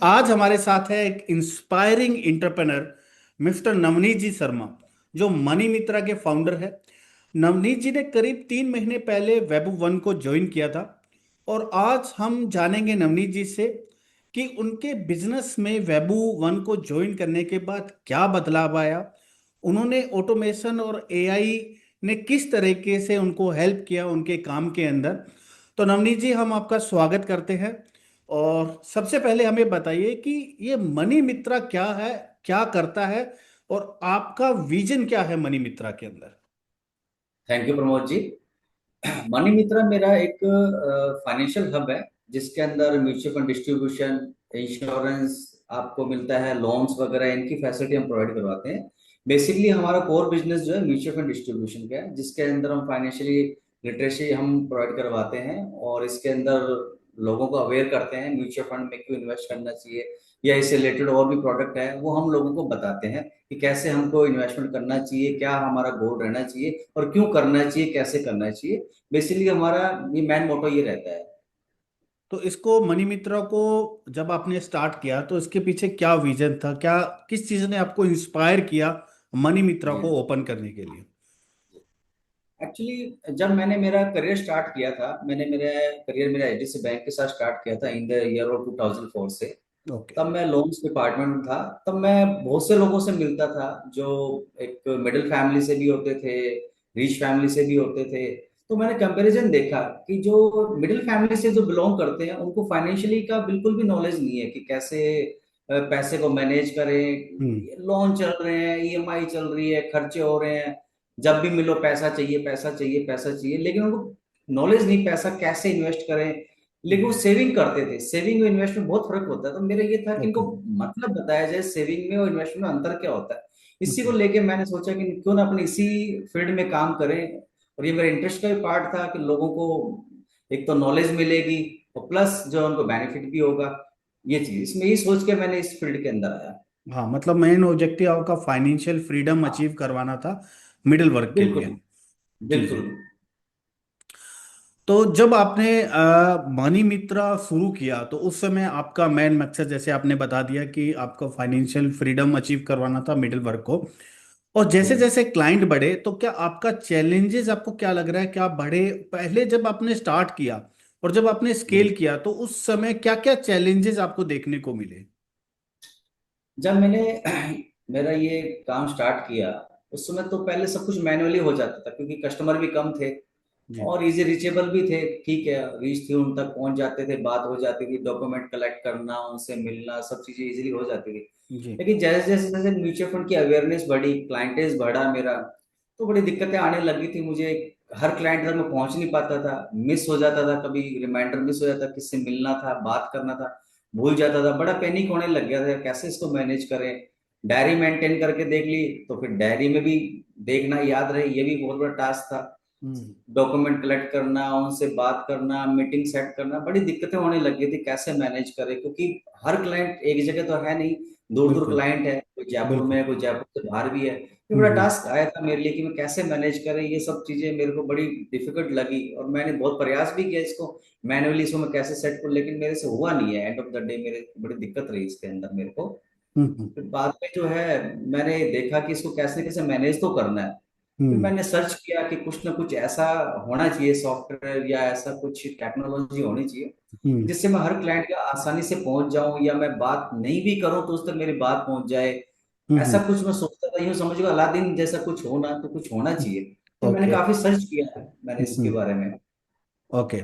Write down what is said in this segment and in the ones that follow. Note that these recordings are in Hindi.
आज हमारे साथ है एक इंस्पायरिंग एंटरप्रेनर मिस्टर नवनीत जी शर्मा, जो मनी मित्रा के फाउंडर है। नवनीत जी ने करीब 3 महीने पहले वेब वन को ज्वाइन किया था। और आज हम जानेंगे नवनीत जी से कि उनके बिजनेस में वेबू वन को ज्वाइन करने के बाद क्या बदलाव आया, उन्होंने ऑटोमेशन और एआई ने किस तरीके से उनको हेल्प किया उनके काम के अंदर। तो नवनीत जी, हम आपका स्वागत करते हैं। और सबसे पहले हमें बताइए कि ये मनी मित्रा क्या है, क्या करता है, और आपका विजन क्या है मनी मित्रा के अंदर। Thank you Pramod ji. Money Mitra मेरा एक फाइनेंशियल हब है जिसके अंदर म्यूचुअल फंड डिस्ट्रीब्यूशन, इंश्योरेंस आपको मिलता है, लोन्स वगैरह इनकी फैसिलिटी हम प्रोवाइड करवाते हैं। बेसिकली हमारा कोर बिजनेस जो है म्यूचुअल फंड डिस्ट्रीब्यूशन का है, जिसके अंदर हम फाइनेंशियली लिटरेसी हम प्रोवाइड करवाते हैं और इसके अंदर लोगों को अवेयर करते हैं म्यूचुअल फंड में क्यों इन्वेस्ट करना चाहिए, या इससे रिलेटेड और भी प्रोडक्ट है वो हम लोगों को बताते हैं कि कैसे हमको इन्वेस्टमेंट करना चाहिए, क्या हमारा गोल रहना चाहिए और क्यों करना चाहिए, कैसे करना चाहिए। बेसिकली हमारा ये मेन मोटो ये रहता है। तो इसको मनी मित्रा को जब आपने स्टार्ट किया तो इसके पीछे क्या विजन था, क्या किस चीज ने आपको इंस्पायर किया मनी मित्रा जी, को ओपन करने के लिए। एक्चुअली जब मैंने मेरा करियर स्टार्ट किया था, मैंने मेरा करियर मेरा एचडीएफसी बैंक के साथ स्टार्ट किया था इन द ईयर ऑफ 2004 से। ओके। तब मैं लोन्स डिपार्टमेंट में था। तब मैं बहुत से लोगों से मिलता था जो एक मिडिल फैमिली से भी होते थे, रिच फैमिली से भी होते थे। तो मैंने कंपैरिजन देखा कि जो मिडिल फैमिली से जो बिलोंग करते हैं उनको फाइनेंशियली का बिल्कुल भी नॉलेज नहीं है कि कैसे पैसे को मैनेज हम्म। करें। लोन चल रहे हैं, ईएमआई चल रही है, खर्चे हो रहे हैं, जब भी मिलो पैसा चाहिए, पैसा चाहिए, पैसा चाहिए, लेकिन उनको नॉलेज नहीं पैसा कैसे इन्वेस्ट करें। लेकिन वो हम्म। सेविंग करते थे। सेविंग और इन्वेस्टमेंट में बहुत फर्क होता है, तो मेरा ये था कि इनको ओके। मतलब बताया जाए सेविंग में और इन्वेस्टमेंट में अंतर क्या होता है। इसी को हम्म। लेके मैंने सोचा कि क्यों ना अपने इसी फील्ड में काम करें। और ये मेरा इंटरेस्ट का भी पार्ट था कि लोगों को एक तो नॉलेज मिलेगी और प्लस जो उनको बेनिफिट भी होगा। ये चीज इसमें यही सोच के मैंने इस फील्ड के अंदर आया। हाँ, मतलब मेन ऑब्जेक्टिव आपका फाइनेंशियल फ्रीडम हाँ, अचीव करवाना था मिडिल वर्ग के बिल्कुल लिए। जी जी। बिल्कुल। तो जब आपने मनी मित्रा शुरू किया तो उस समय आपका मेन मकसद, जैसे आपने बता दिया कि आपको फाइनेंशियल फ्रीडम अचीव करवाना था मिडिल वर्ग को। और जैसे हम्म। जैसे क्लाइंट बढ़े तो क्या आपका चैलेंजेस, आपको क्या लग रहा है, क्या बढ़े पहले जब आपने स्टार्ट किया और जब आपने हम्म। स्केल किया तो उस समय क्या क्या चैलेंजेस आपको देखने को मिले। जब मैंने मेरा ये काम स्टार्ट किया उस समय तो पहले सब कुछ मैन्युअली हो जाता था क्योंकि कस्टमर भी कम थे जी और इजी रीचेबल भी थे। ठीक है, रीच थी, उन तक पहुंच जाते थे, बात हो जाती थी, डॉक्यूमेंट कलेक्ट करना, उनसे मिलना, सब चीजें इजीली हो जाती थी। जी। लेकिन जैसे जैसे जैसे म्यूचुअल फंड की अवेयरनेस बढ़ी, क्लाइंटेज बढ़ा मेरा, तो बड़ी दिक्कतें आने लगी थी मुझे। हर क्लाइंट तक मैं पहुंच नहीं पाता था, मिस हो जाता था, कभी रिमाइंडर मिस हो जाता, किससे मिलना था, बात करना था, भूल जाता था, बड़ा पैनिक होने लग गया था कैसे इसको मैनेज करें। डायरी मेंटेन करके देख ली तो फिर डायरी में भी देखना याद रहे, ये भी बहुत बड़ा टास्क था। हम्म। डॉक्यूमेंट कलेक्ट करना, उनसे बात करना, मीटिंग सेट करना, बड़ी दिक्कतें होने लगी थी कैसे मैनेज करें, क्योंकि हर क्लाइंट एक जगह तो है नहीं, दूर दूर बिल्कुल। क्लाइंट है, कोई जयपुर में बिल्कुल। है, कोई जयपुर से बाहर भी है। ये बड़ा हम्म। टास्क आया था मेरे लिए कि मैं कैसे मैनेज करें, ये सब चीजें मेरे को बड़ी डिफिकल्ट लगी और मैंने बहुत प्रयास भी किया इसको मैनुअली, इसको मैं कैसे सेट करूं, लेकिन मेरे से हुआ नहीं है। एंड ऑफ द डे मेरे बड़ी दिक्कत रही इसके अंदर मेरे को। हम्म। फिर बाद में जो है मैंने देखा कि इसको कैसे कैसे मैनेज तो करना है। फिर हम्म। मैंने सर्च किया कि कुछ ना कुछ ऐसा होना चाहिए, सॉफ्टवेयर या ऐसा कुछ टेक्नोलॉजी होनी चाहिए हम्म। जिससे मैं हर क्लाइंट के आसानी से पहुंच जाऊं, या मैं बात नहीं भी करूं तो उस तक मेरी बात पहुंच जाए। ऐसा हम्म। कुछ मैं सोचता था, यूं समझ लो अलादीन जैसा कुछ होना तो कुछ होना चाहिए। फिर मैंने ओके। काफी सर्च किया मैंने इसके हम्म। बारे में। ओके।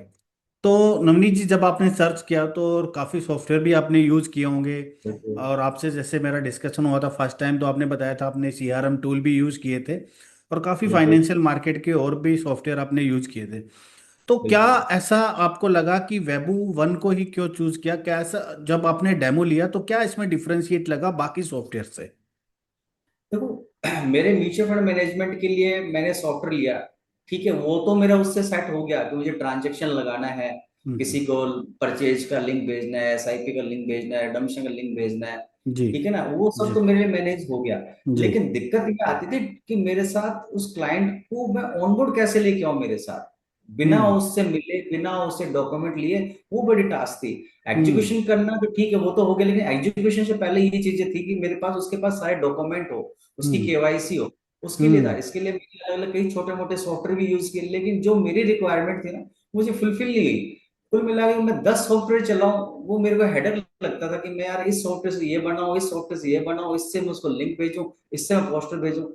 तो नवनीत जी, जब आपने सर्च किया तो काफ़ी सॉफ्टवेयर भी आपने यूज़ किए होंगे। बिल्कुल और आपसे जैसे मेरा डिस्कशन हुआ था फर्स्ट टाइम, तो आपने बताया था आपने सीआरएम टूल भी यूज़ किए थे। और काफ़ी बिल्कुल फाइनेंशियल मार्केट के और भी सॉफ्टवेयर आपने यूज़ किए थे। तो क्या बिल्कुल। ऐसा आपको लगा कि वेबू वन को ही क्यों चूज़ किया, क्या ऐसा जब आपने डेमो लिया तो क्या इसमें डिफरेंशिएट लगा बाकी सॉफ्टवेयर से। देखो मेरे म्यूचुअल फंड मैनेजमेंट के लिए मैंने सॉफ्टवेयर लिया, ठीक है, वो तो मेरा उससे सेट हो गया कि मुझे ट्रांजैक्शन लगाना है, हम्म। किसी को परचेज का लिंक भेजना है, एसआईपी का लिंक भेजना है, डमशन का लिंक भेजना है, जी ठीक है ना, वो सब जी तो मेरे लिए मैनेज हो गया। जी। लेकिन दिक्कत ये आती थी कि मेरे साथ उस क्लाइंट को मैं ऑनबोर्ड कैसे लेके आऊं मेरे साथ, बिना हम्म। उससे मिले, बिना उससे डॉक्यूमेंट लिए, वो बड़ी टास्क थी। हम्म। एग्जीक्यूशन करना तो ठीक है, वो तो हो गया, लेकिन एग्जीक्यूशन से पहले ये चीजें थी कि मेरे पास, उसके पास सारे डॉक्यूमेंट हो, उसकी हम्म। केवाईसी हो, उसके लिए था। हम्म। इसके लिए मैंने अलग अलग कई छोटे मोटे सॉफ्टवेयर भी यूज किए, लेकिन जो मेरी रिक्वायरमेंट थी ना, मुझे फुलफिल नहीं हुई। कुल मिला के मैं 10 सॉफ्टवेयर चलाऊं, वो मेरे को हेडक लगता था कि मैं यार इस सॉफ्टवेयर से ये बनाऊं, इस सॉफ्टवेयर से ये बनाऊं, इससे मैं उसको लिंक भेजूं, इससे मैं पोस्टर भेजूं।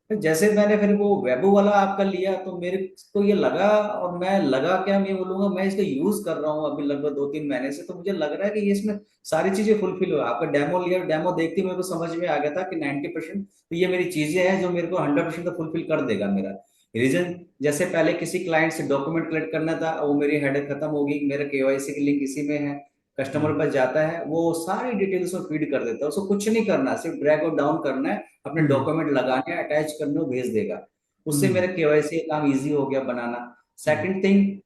फिर जैसे मैंने फिर वो वेबो वाला आपका लिया, तो मेरे को ये लगा, और मैं लगा क्या, मैं बोलूंगा, मैं इसको यूज कर रहा हूँ अभी लगभग 2-3 महीने से, तो मुझे लग रहा है कि ये इसमें सारी चीजें फुलफिल हो। आपका डेमो लिया, डेमो देखते ही मेरे को समझ में आ गया था कि 90% तो ये मेरी चीजें हैं जो मेरे को 100% तो फुलफिल कर देगा मेरा रीजन। जैसे पहले किसी क्लाइंट से डॉक्यूमेंट कलेक्ट करना था, वो मेरी हेडेक खत्म होगी, मेरा केवाईसी की लिंक इसी में है, कस्टमर हम्म। पर जाता है, वो सारी डिटेल्स में फीड कर देता है, उसको कुछ नहीं करना, सिर्फ ड्रैग और डाउन करना है, अपने हम्म। डॉक्यूमेंट लगाने हैं, अटैच करने, वो भेज देगा। उससे हम्म। मेरा केवाईसी काम इजी हो गया बनाना। हम्म। सेकंड थिंग,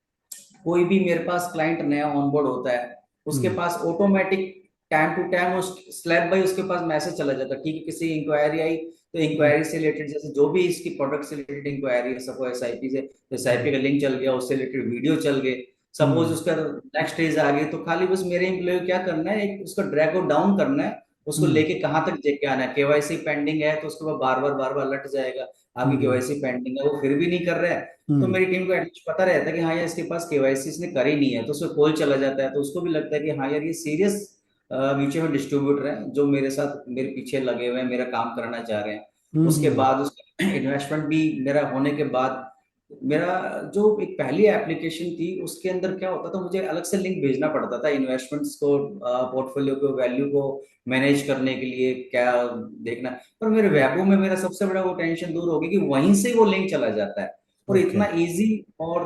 कोई भी मेरे पास क्लाइंट नया ऑनबोर्ड होता है, उसके हम्म। पास ऑटोमेटिक टाइम टू टाइम उस स्लैब बाई उसके पास मैसेज चला जाता है। ठीक है, किसी इंक्वायरी आई, तो हम्म। इंक्वायरी से रिलेटेड, जैसे जो भी इसकी प्रोडक्ट से रिलेटेड इंक्वायरी है, सपोज एसआईपी से, तो एसआईपी का लिंक चल गया, उससे रिलेटेड वीडियो चल गए, सपोज हम्म। उसका नेक्स्ट स्टेज आ गई, तो खाली बस मेरे एम्प्लॉय को क्या करना है, एक उसका ड्रैग और डाउन करना है, उसको हम्म। लेके कहाँ तक लेके आना है। केवाईसी पेंडिंग है तो उसके बाद बार बार लट जाएगा, आपकी हम्म। केवाईसी पेंडिंग है, वो फिर भी नहीं कर रहा है, तो हम्म। मेरी टीम को एटलीस्ट पता रहता है कि हाँ यार इसके पास केवाईसी इसने करी नहीं है, तो उसको कॉल चला जाता है, तो उसको भी लगता है कि हाँ यार ये सीरियस म्यूचुअल फंड डिस्ट्रीब्यूटर है, जो मेरे साथ मेरे पीछे लगे हुए हैं, मेरा काम करना चाह रहे हैं। उसके हम्म। बाद उसका इन्वेस्टमेंट भी मेरा होने के बाद, मेरा जो एक पहली एप्लीकेशन थी उसके अंदर क्या होता था, मुझे अलग से लिंक भेजना पड़ता था इन्वेस्टमेंट्स को, पोर्टफोलियो को, वैल्यू को मैनेज करने के लिए, क्या देखना। पर मेरे हम्म। वेबो में मेरा सबसे बड़ा वो टेंशन दूर हो गई कि वहीं से वो लिंक चला जाता है, और ओके। इतना इजी, और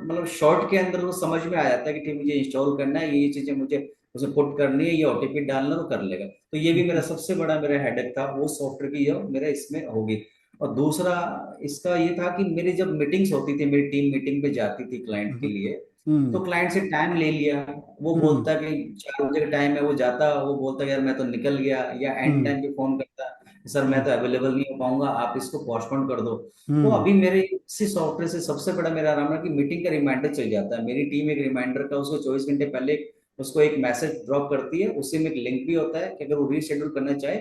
मतलब शॉर्ट के अंदर वो समझ में आ जाता है कि ठीक, मुझे इंस्टॉल करना है, ये चीजें मुझे उसे पुट करनी है, ये ओटीपी डालना, वो कर लेगा। तो ये भी मेरा सबसे बड़ा मेरा हेडेक था, वो सॉफ्टवेयर की जो मेरा इसमें होगी। और दूसरा इसका ये था कि मेरी जब मीटिंग्स होती थी, मेरी टीम मीटिंग पे जाती थी क्लाइंट के हम्म। लिए, तो हम्म। क्लाइंट से टाइम ले लिया, वो हम्म। बोलता कि 4 बजे का टाइम है, वो जाता, वो बोलता यार मैं तो निकल गया, या एंड हम्म। टाइम पे फोन करता, सर मैं हम्म। तो अवेलेबल नहीं हो पाऊंगा, आप इसको पोस्टपोन कर दो। तो हम्म। अभी मेरे इसी सॉफ्टवेयर से सबसे बड़ा मेरा आराम है कि मीटिंग का रिमाइंडर चल जाता है, मेरी टीम एक रिमाइंडर का उसको 24 घंटे पहले उसको एक मैसेज ड्रॉप करती है, उसी में एक लिंक भी होता है कि अगर वो रीशेड्यूल करना चाहे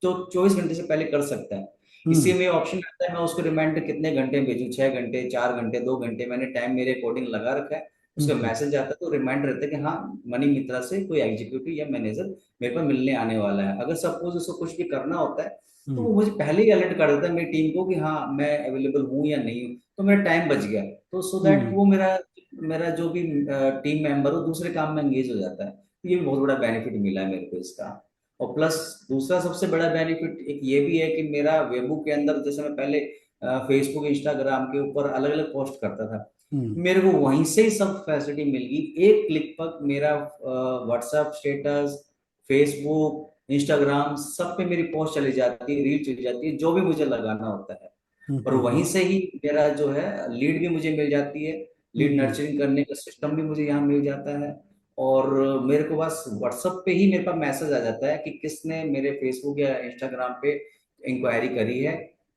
तो 24 घंटे से पहले कर सकता है। इसी हम्म। में ऑप्शन आता है, मैं उसको रिमाइंडर कितने घंटे भेजूं, 6 घंटे, 4 घंटे, 2 घंटे, मैंने टाइम मेरे अकॉर्डिंग लगा रखा है। उसका हम्म। मैसेज आता है तो रिमाइंडर रहता है कि हाँ, मनी मित्रा से कोई एग्जीक्यूटिव या मैनेजर मेरे पास मिलने आने वाला है। अगर सपोज उसको कुछ भी करना होता है, तो हम्म। वो मुझे पहले ही अलर्ट कर देता है मेरी टीम को कि हाँ मैं अवेलेबल हूँ या नहीं हूँ, तो मेरा टाइम बच गया। तो सो दैट हम्म। वो मेरा मेरा जो भी टीम मेंबर हो दूसरे काम में एंगेज हो जाता है। तो ये भी बहुत बड़ा बेनिफिट मिला है मेरे को इसका। और प्लस दूसरा सबसे बड़ा बेनिफिट एक ये भी है कि मेरा वेबू के अंदर, जैसे मैं पहले फेसबुक इंस्टाग्राम के ऊपर अलग अलग पोस्ट करता था, हम्म। मेरे को वहीं से ही सब फैसिलिटी मिल गई, एक क्लिक पर मेरा व्हाट्सएप स्टेटस, फेसबुक, इंस्टाग्राम, सब पे मेरी पोस्ट चली जाती है, रील चली जाती है, जो भी मुझे लगाना होता है। और हम्म। वहीं से ही मेरा जो है लीड भी मुझे मिल जाती है, लीड हम्म। नर्चरिंग करने का सिस्टम भी मुझे यहाँ मिल जाता है। और मेरे को बस व्हाट्सएप पे ही मेरे पास मैसेज आ जाता है कि किसने मेरे फेसबुक या इंस्टाग्राम पे इंक्वायरी करी है।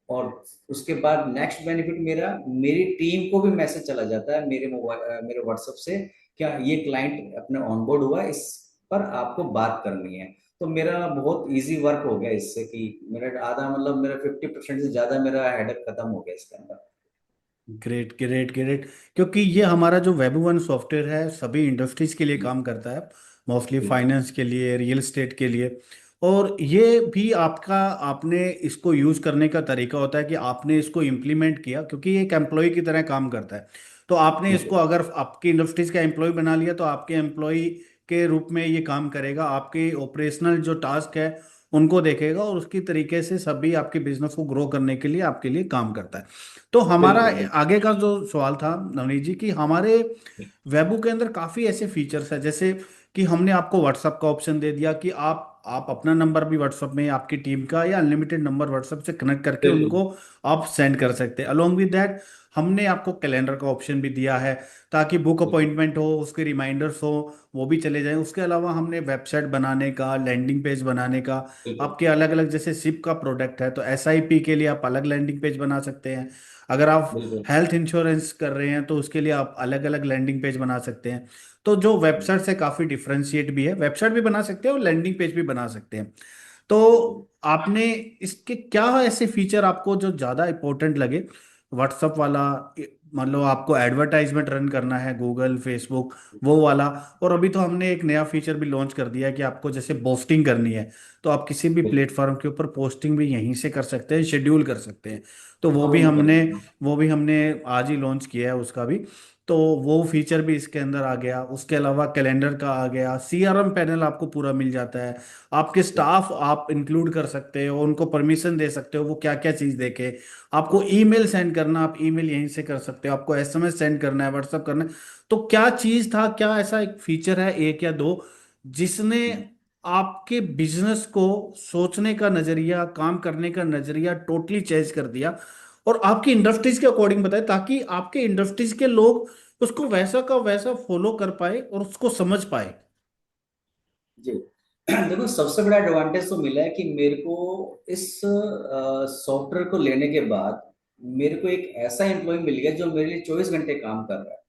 और उसके बाद नेक्स्ट बेनिफिट मेरा, मेरी टीम को भी मैसेज चला जाता है मेरे मोबाइल मेरे व्हाट्सएप से, क्या ये क्लाइंट अपने ऑनबोर्ड हुआ, इस पर आपको बात करनी है। तो मेरा बहुत इजी वर्क हो गया इससे, कि मेरा आधा, मतलब मेरा 50% से ज्यादा मेरा हेडक खत्म हो गया इसके अंदर। Great, great, great. क्योंकि ये हमारा जो वेब वन सॉफ्टवेयर है सभी इंडस्ट्रीज के लिए काम करता है, मोस्टली बिल्कुल फाइनेंस के लिए, रियल एस्टेट के लिए। और ये भी आपका, आपने इसको यूज़ करने का तरीका होता है कि आपने इसको इम्प्लीमेंट किया, क्योंकि ये एक एम्प्लॉय की तरह काम करता है। तो आपने इसको, बिल्कुल अगर आपकी इंडस्ट्रीज का एम्प्लॉय बना लिया तो आपके एम्प्लॉय के रूप में ये काम करेगा, आपके ऑपरेशनल जो टास्क है उनको देखेगा, और उसकी तरीके से सभी आपके बिजनेस को ग्रो करने के लिए आपके लिए काम करता है। तो हमारा बिल्कुल बिल्कुल आगे का जो सवाल था नवनीत जी, कि हमारे वेबू के अंदर काफ़ी ऐसे फीचर्स हैं, जैसे कि हमने आपको व्हाट्सअप का ऑप्शन दे दिया कि आप अपना नंबर भी व्हाट्सअप में, आपकी टीम का या अनलिमिटेड नंबर व्हाट्सअप से कनेक्ट करके बिल्कुल उनको आप सेंड कर सकते हैं। अलोंग विद दैट हमने आपको कैलेंडर का ऑप्शन भी दिया है, ताकि बुक बिल्कुल अपॉइंटमेंट हो, उसके रिमाइंडर्स हो, वो भी चले जाएं। उसके अलावा हमने वेबसाइट बनाने का, लैंडिंग पेज बनाने का, बिल्कुल आपके अलग अलग, जैसे सिप का प्रोडक्ट है तो एसआईपी के लिए आप अलग लैंडिंग पेज बना सकते हैं। अगर आप बिल्कुल हेल्थ इंश्योरेंस कर रहे हैं तो उसके लिए आप अलग अलग लैंडिंग पेज बना सकते हैं। तो जो वेबसाइट से काफी डिफरेंशिएट भी है, वेबसाइट भी बना सकते हैं और लैंडिंग पेज भी बना सकते हैं। तो आपने इसके क्या ऐसे फीचर आपको जो ज्यादा इंपॉर्टेंट लगे? व्हाट्सअप वाला, मान लो आपको एडवर्टाइजमेंट रन करना है गूगल फेसबुक, वो वाला। और अभी तो हमने एक नया फीचर भी लॉन्च कर दिया है कि आपको जैसे पोस्टिंग करनी है तो आप किसी भी बिल्कुल। प्लेटफॉर्म के ऊपर पोस्टिंग भी यहीं से कर सकते हैं, शेड्यूल कर सकते हैं। तो वो हाँ, वो भी मैं कर हमने दूंगा। वो भी हमने आज ही लॉन्च किया है उसका भी। तो वो फीचर भी इसके अंदर आ गया। उसके अलावा कैलेंडर का आ गया, सीआरएम पैनल आपको पूरा मिल जाता है। आपके स्टाफ आप इंक्लूड कर सकते हो, उनको परमिशन दे सकते हो वो क्या क्या चीज़ देखे। आपको ईमेल सेंड करना, आप ईमेल यहीं से कर सकते हो। आपको एसएमएस सेंड करना है, व्हाट्सअप करना है। तो क्या चीज़ था, क्या ऐसा एक फीचर है एक या दो जिसने आपके बिजनेस को सोचने का नजरिया, काम करने का नजरिया टोटली चेंज कर दिया? और आपकी इंडस्ट्रीज के अकॉर्डिंग बताए ताकि आपके इंडस्ट्रीज के लोग उसको वैसा का वैसा फॉलो कर पाए और उसको समझ पाए। जी। देखो, सबसे बड़ा एडवांटेज तो मिला है कि मेरे को इस सॉफ्टवेयर को लेने के बाद मेरे को एक ऐसा एम्प्लॉय मिल गया जो मेरे लिए 24 घंटे काम कर रहा है,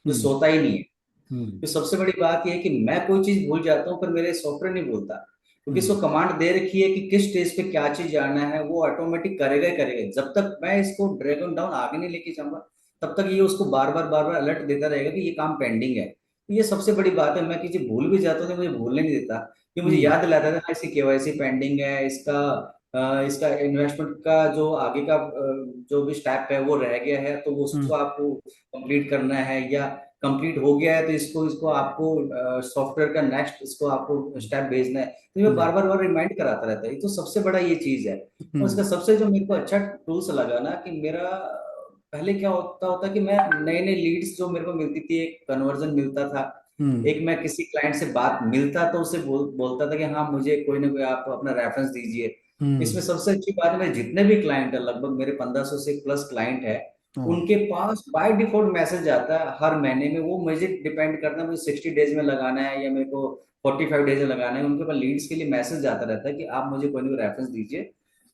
जो हम्म। सोता ही नहीं है। हम्म। तो सबसे बड़ी बात यह है कि मैं कोई चीज भूल जाता हूँ पर मेरे सॉफ्टवेयर नहीं भूलता, क्योंकि इसको हम्म। कमांड दे रखी है कि किस स्टेज पे क्या चीज जाना है, वो ऑटोमेटिक करेगा ही करेगा। जब तक मैं इसको ड्रैग ऑन डाउन आगे नहीं लेके जाऊंगा तब तक ये उसको बार बार अलर्ट देता रहेगा कि ये काम पेंडिंग है। तो ये सबसे बड़ी बात है। मैं किसी भूल भी जाता हूँ तो मुझे भूलने नहीं देता। ये मुझे हम्म। याद दिलाता है, हाँ इसकी केवाईसी पेंडिंग है, इसका इसका इन्वेस्टमेंट का जो आगे का जो भी स्टेप है वो रह गया है, तो वो हम्म। उसको आपको कंप्लीट करना है, या कंप्लीट हो गया है तो इसको इसको आपको सॉफ्टवेयर का नेक्स्ट इसको आपको स्टेप भेजना है। तो ये हम्म। बार बार रिमाइंड कराता रहता है। ये तो सबसे बड़ा ये चीज है। और इसका हम्म। सबसे जो मेरे को अच्छा टूल्स लगा ना, कि मेरा पहले क्या होता होता कि मैं नए नए लीड्स जो मेरे को मिलती थी, एक कन्वर्जन मिलता था, हम्म। एक मैं किसी क्लाइंट से बात मिलता तो उसे बोलता था कि हाँ मुझे कोई ना कोई आप अपना रेफरेंस दीजिए। हम्म। इसमें सबसे अच्छी बात है, मेरे जितने भी क्लाइंट है, लगभग मेरे 1500 से प्लस क्लाइंट है, हाँ। उनके पास बाय डिफॉल्ट मैसेज आता है हर महीने में। वो मुझे डिपेंड करता है मुझे 60 डेज में लगाना है या मेरे को 45 डेज में लगाना है। उनके पास लीड्स के लिए मैसेज आता रहता है कि आप मुझे कोई ना कोई रेफरेंस दीजिए।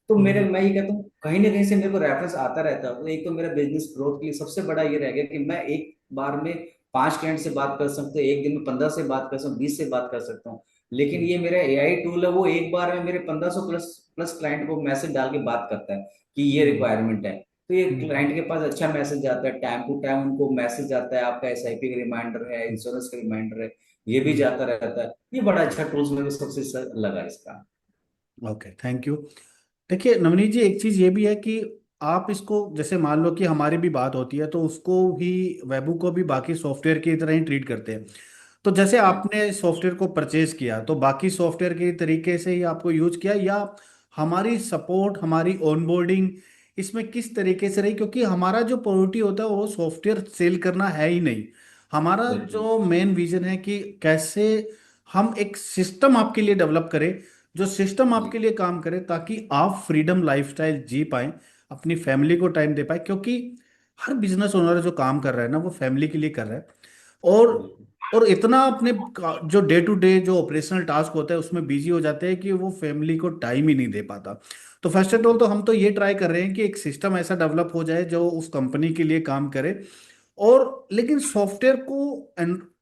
तो मेरे हम्म। मैं ये कहता हूँ कहीं ना कहीं से मेरे को रेफरेंस आता रहता है। तो एक तो मेरा बिजनेस ग्रोथ के लिए सबसे बड़ा ये रह गया कि मैं एक बार में 5 क्लाइंट से बात कर सकते हैं, एक दिन में 15 से बात कर सकता हूँ, 20 से बात कर सकता हूँ। लेकिन ये मेरा एआई टूल है, वो एक बार में मेरे 1500 प्लस प्लस क्लाइंट को मैसेज डाल के बात करता है कि ये हम्म। रिक्वायरमेंट है। तो ये हम्म। क्लाइंट के पास अच्छा मैसेज आता है, टाइम टू टाइम उनको मैसेज आता है, आपका एसआईपी का रिमाइंडर है, इंश्योरेंस का रिमाइंडर है, ये भी हम्म। जाता रहता है। ये बड़ा अच्छा टूल्स मेरे को सबसे लगा इसका। Okay, thank you. देखिए नवनीत जी, एक चीज ये भी है कि आप इसको जैसे मान लो कि हमारी भी बात होती है तो उसको भी, वेबू को भी बाकी सॉफ्टवेयर की तरह ही ट्रीट करते हैं। तो जैसे जी। आपने सॉफ्टवेयर को परचेज किया तो बाकी सॉफ्टवेयर के तरीके से ही आपको यूज किया, या हमारी सपोर्ट, हमारी ऑनबोर्डिंग इसमें किस तरीके से रही? क्योंकि हमारा जो प्रायोरिटी होता है वो सॉफ्टवेयर सेल करना है ही नहीं। हमारा बिल्कुल। जो मेन विजन है कि कैसे हम एक सिस्टम आपके लिए डेवलप करें, जो सिस्टम जी। आपके लिए काम करे ताकि आप फ्रीडम लाइफस्टाइल जी पाएं, अपनी फैमिली को टाइम दे पाए। क्योंकि हर बिजनेस ओनर जो काम कर रहा है ना वो फैमिली के लिए कर रहा है। और बिल्कुल। इतना अपने जो डे टू डे जो ऑपरेशनल टास्क होता है उसमें बिजी हो जाते हैं कि वो फैमिली को टाइम ही नहीं दे पाता। तो फर्स्ट एंड ऑल तो हम तो ये ट्राई कर रहे हैं कि एक सिस्टम ऐसा डेवलप हो जाए जो उस कंपनी के लिए काम करे। और लेकिन सॉफ्टवेयर को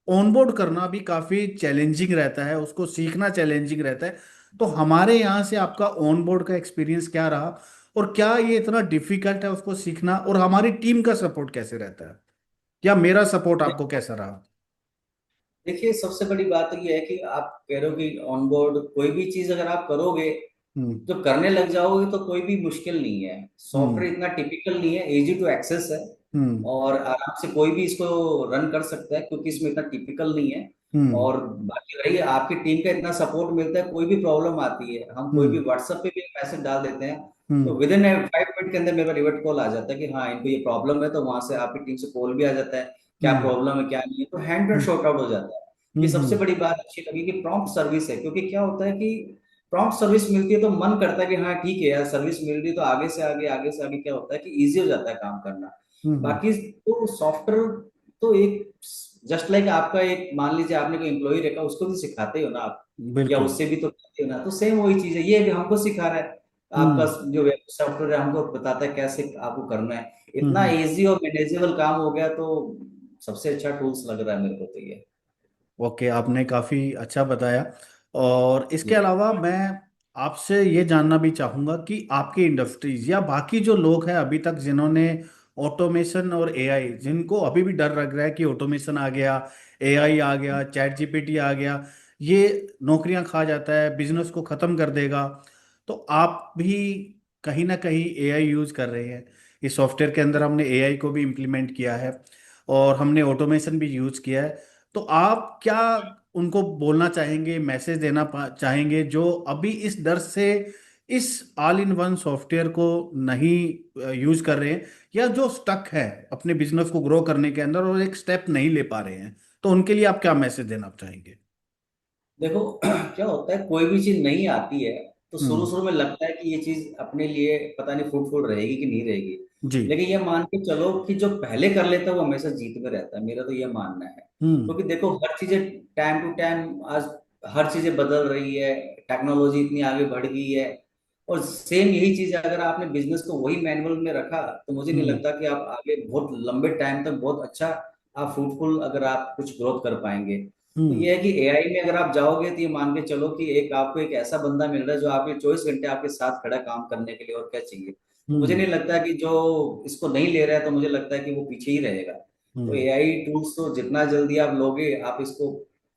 ऑनबोर्ड करना भी काफी चैलेंजिंग रहता है, उसको सीखना चैलेंजिंग रहता है। तो हमारे यहाँ से आपका ऑनबोर्ड का एक्सपीरियंस क्या रहा, और क्या ये इतना डिफिकल्ट है उसको सीखना, और हमारी टीम का सपोर्ट कैसे रहता है, या मेरा सपोर्ट आपको कैसा रहा? देखिए, सबसे बड़ी बात तो ये है कि आप कह रहे हो कि ऑनबोर्ड कोई भी चीज अगर आप करोगे, हम्म। जो करने लग जाओगे तो कोई भी मुश्किल नहीं है। हम्म। सॉफ्टवेयर इतना टिपिकल नहीं है, इजी टू एक्सेस है, हम्म। और आराम से कोई भी इसको रन कर सकता है क्योंकि इसमें इतना टिपिकल नहीं है। हम्म। और बाकी रही आपकी टीम का इतना सपोर्ट मिलता है, कोई भी प्रॉब्लम आती है हम कोई भी हम्म। व्हाट्सएप पे भी मैसेज डाल देते हैं, तो हम्म। विद इन 5 मिनट के अंदर मेरा रिवर्ट कॉल आ जाता है कि हाँ इनको ये प्रॉब्लम है, तो वहां से आपकी टीम से कॉल भी आ जाता है क्या हम्म। प्रॉब्लम है क्या नहीं है, तो हैंड टू शॉर्ट आउट हो जाता है। ये सबसे हम्म। बड़ी बात अच्छी लगी कि प्रॉम्प्ट सर्विस है, क्योंकि क्या होता है कि प्रॉम्प्ट सर्विस मिलती है तो मन करता है कि हाँ ठीक है यार, सर्विस मिल रही है तो आगे से आगे क्या होता है कि इजी हो जाता है काम करना। हम्म। बाकी तो सॉफ्टवेयर तो एक जस्ट लाइक आपका एक मान लीजिए आपने कोई एम्प्लॉय रखा, उसको भी सिखाते हो ना आप, या बिल्कुल। उससे भी तो करते हो ना, तो सेम वही चीज है, ये भी हमको सिखा रहा है। आपका हम्म। जो सॉफ्टवेयर है हमको बताता है कैसे आपको करना है। इतना हम्म। इजी और मैनेजेबल काम हो गया, तो सबसे अच्छा टूल्स लग रहा है मेरे को तो ये। ओके, आपने काफ़ी अच्छा बताया। और इसके जी। अलावा मैं आपसे ये जानना भी चाहूँगा कि आपकी इंडस्ट्रीज या बाकी जो लोग हैं अभी तक जिन्होंने ऑटोमेशन और एआई, जिनको अभी भी डर लग रहा है कि ऑटोमेशन आ गया, एआई आ गया, चैट जीपीटी आ गया, ये नौकरियां खा जाता है, बिजनेस को ख़त्म कर देगा, तो आप भी कहीं ना कहीं एआई यूज़ कर रहे हैं। इस सॉफ्टवेयर के अंदर हमने एआई को भी इम्प्लीमेंट किया है और हमने ऑटोमेशन भी यूज़ किया है। तो आप क्या उनको बोलना चाहेंगे, मैसेज देना चाहेंगे जो अभी इस डर से इस ऑल इन वन सॉफ्टवेयर को नहीं यूज कर रहे हैं, या जो स्टक है अपने बिजनेस को ग्रो करने के अंदर और एक स्टेप नहीं ले पा रहे हैं, तो उनके लिए आप क्या मैसेज देना चाहेंगे? देखो क्या होता है, कोई भी चीज नहीं आती है तो शुरू हम्म। शुरू में लगता है कि ये चीज अपने लिए पता नहीं फ्रूटफुल रहेगी कि नहीं रहेगी। जी। लेकिन ये मान के चलो कि जो पहले कर लेता है वो हमेशा जीत में रहता है, मेरा तो ये मानना है। हम्म। क्योंकि देखो हर चीजें टाइम टू टाइम आज हर चीजें बदल रही है, टेक्नोलॉजी इतनी आगे बढ़ गई है। और सेम यही चीज अगर आपने बिजनेस को वही मैनुअल में रखा तो मुझे नहीं हम्म। लगता कि आप आगे बहुत लंबे टाइम तक बहुत अच्छा आप फ्रूटफुल अगर आप कुछ ग्रोथ कर पाएंगे। तो हम्म। ये है कि एआई में अगर आप जाओगे तो ये मान के चलो कि एक आपको एक ऐसा बंदा मिल रहा है जो आपके 24 घंटे आपके साथ खड़ा है काम करने के लिए, और क्या चाहिए। तो मुझे हम्म। नहीं लगता कि जो इसको नहीं ले रहा है तो मुझे लगता है कि वो पीछे ही रहेगा। तो हम्म। एआई टूल्स तो जितना जल्दी आप लोगे, आप इसको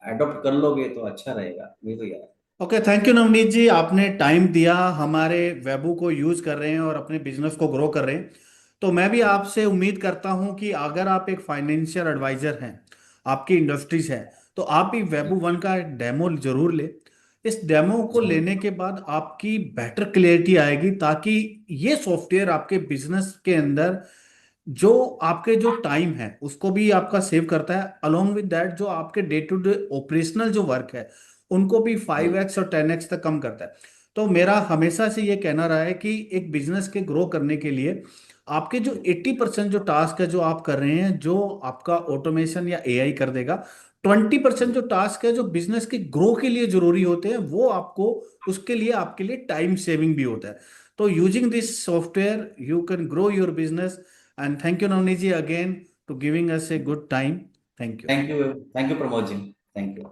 अडॉप्ट कर लोगे तो अच्छा रहेगा, नहीं तो यार। ओके, थैंक यू नवनीत जी, आपने टाइम दिया, हमारे वेबू को यूज कर रहे हैं और अपने बिजनेस को ग्रो कर रहे हैं। तो मैं भी जी। आपसे उम्मीद करता हूं कि अगर आप एक फाइनेंशियल एडवाइजर हैं, आपकी इंडस्ट्रीज है, तो आप भी वेबू जी। वन का डेमो जरूर ले। इस डेमो को जरूर। लेने के बाद आपकी बेटर क्लियरिटी आएगी, ताकि ये सॉफ्टवेयर आपके बिजनेस के अंदर जो आपके जो टाइम है उसको भी आपका सेव करता है, अलोंग विद दैट जो आपके डे टू डे ऑपरेशनल जो वर्क है उनको भी फाइव जी। एक्स और 10x तक कम करता है। तो मेरा हमेशा से ये कहना रहा है कि एक बिजनेस के ग्रो करने के लिए आपके जो 80% जो टास्क है जो आप कर रहे हैं, जो आपका ऑटोमेशन या एआई कर देगा, 20% जी। जो टास्क है जो बिजनेस के ग्रो के लिए जरूरी होते हैं, वो आपको उसके लिए आपके लिए टाइम सेविंग भी होता है। तो using this software you can grow your business. And thank you, Navneet ji, again to giving us a good time. Thank you. Thank you Pramod ji. Thank you.